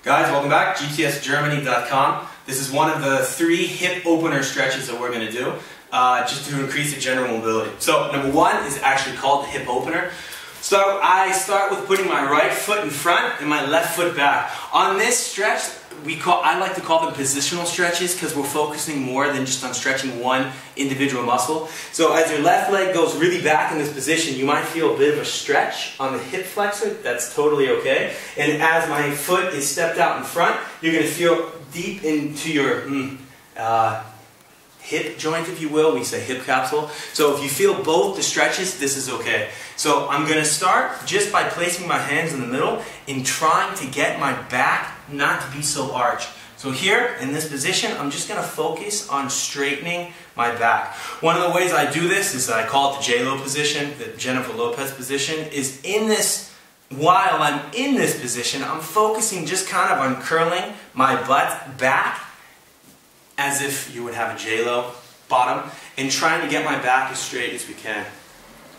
Guys, welcome back, gtsgermany.com. This is one of the 3 hip opener stretches that we're going to do, just to increase the general mobility. So, number 1 is actually called the hip opener. So, I start with putting my right foot in front and my left foot back. On this stretch, I like to call them positional stretches because we're focusing more than just on stretching one individual muscle. So as your left leg goes really back in this position, you might feel a bit of a stretch on the hip flexor. That's totally okay. And as my foot is stepped out in front, you're going to feel deep into your hip joint, if you will. We say hip capsule. So if you feel both the stretches, this is okay. So I'm going to start just by placing my hands in the middle and trying to get my back not to be so arched. So here, in this position, I'm just going to focus on straightening my back. One of the ways I do this is I call it the J-Lo position, the Jennifer Lopez position, is while I'm in this position, I'm focusing just kind of on curling my butt back as if you would have a J-Lo bottom, and trying to get my back as straight as we can.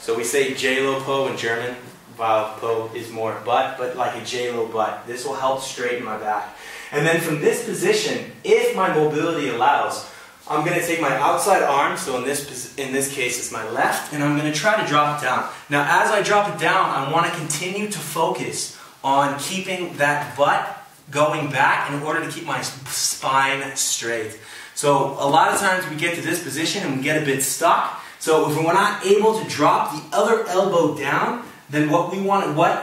So we say J-Lo po in German, while po is more butt, but like a J-Lo butt. This will help straighten my back. And then from this position, if my mobility allows, I'm going to take my outside arm, so in this case it's my left, and I'm going to try to drop it down. Now as I drop it down, I want to continue to focus on keeping that butt going back in order to keep my spine straight. So a lot of times we get to this position and we get a bit stuck. So if we're not able to drop the other elbow down, then what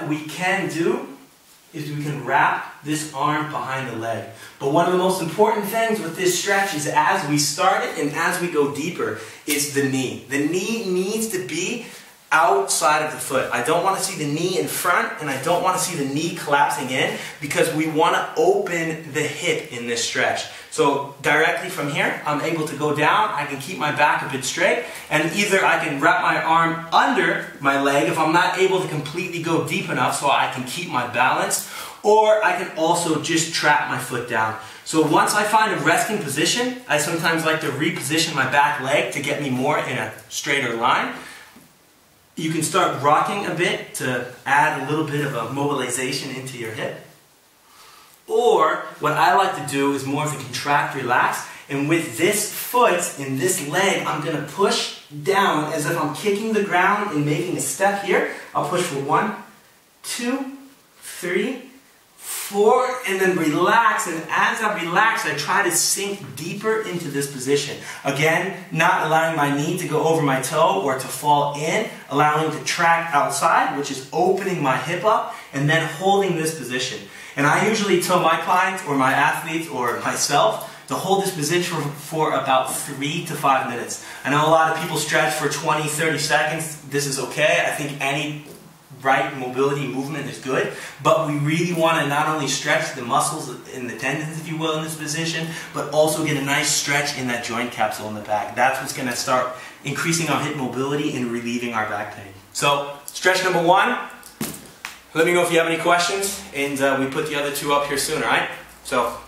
we can do is we can wrap this arm behind the leg. But one of the most important things with this stretch is as we start it and as we go deeper is the knee. The knee needs to be outside of the foot. I don't want to see the knee in front and I don't want to see the knee collapsing in because we want to open the hip in this stretch. So directly from here, I'm able to go down, I can keep my back a bit straight, and either I can wrap my arm under my leg if I'm not able to completely go deep enough so I can keep my balance, or I can also just trap my foot down. So once I find a resting position, I sometimes like to reposition my back leg to get me more in a straighter line. You can start rocking a bit to add a little bit of a mobilization into your hip. Or what I like to do is more of a contract, relax, and with this foot and this leg, I'm going to push down as if I'm kicking the ground and making a step here. I'll push for 1, 2, 3, 4, and then relax, and as I relax, I try to sink deeper into this position. Again, not allowing my knee to go over my toe or to fall in, allowing to track outside, which is opening my hip up, and then holding this position. And I usually tell my clients, or my athletes, or myself, to hold this position for about 3 to 5 minutes. I know a lot of people stretch for 20, 30 seconds. This is okay. I think any right mobility movement is good, but we really want to not only stretch the muscles and the tendons, if you will, in this position, but also get a nice stretch in that joint capsule in the back. That's what's going to start increasing our hip mobility and relieving our back pain. So, stretch number 1, let me know if you have any questions, and we put the other 2 up here soon, alright? So,